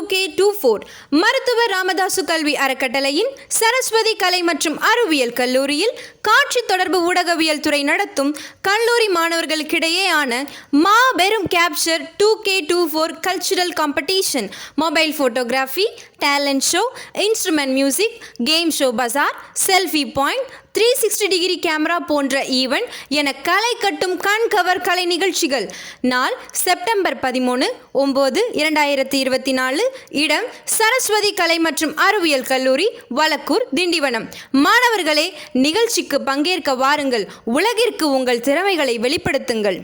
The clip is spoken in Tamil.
2K24 மருத்துவர் ராமதாசு கல்வி அறக்கட்டளையின் சரஸ்வதி கலை மற்றும் அறிவியல் கல்லூரியில் காட்சி தொடர்பு ஊடகவியல் துறை நடத்தும் கல்லூரி மாணவர்களுக்கிடையேயான மாபெரும் capture 2K24 cultural competition, mobile photography, talent show, instrument music, game show பஜார், செல்ஃபி பாயிண்ட், 360 டிகிரி கேமரா போன்ற ஈவெண்ட் என களை கட்டும் கண்கவர் கலை நிகழ்ச்சிகள். நாள் செப்டம்பர் 13/9/2024. இடம் சரஸ்வதி கலை மற்றும் அறிவியல் கல்லூரி, வலக்கூர், திண்டிவனம். மாணவர்களே, நிகழ்ச்சிக்கு பங்கேற்க வாருங்கள். உலகிற்கு உங்கள் திறமைகளை வெளிப்படுத்துங்கள்.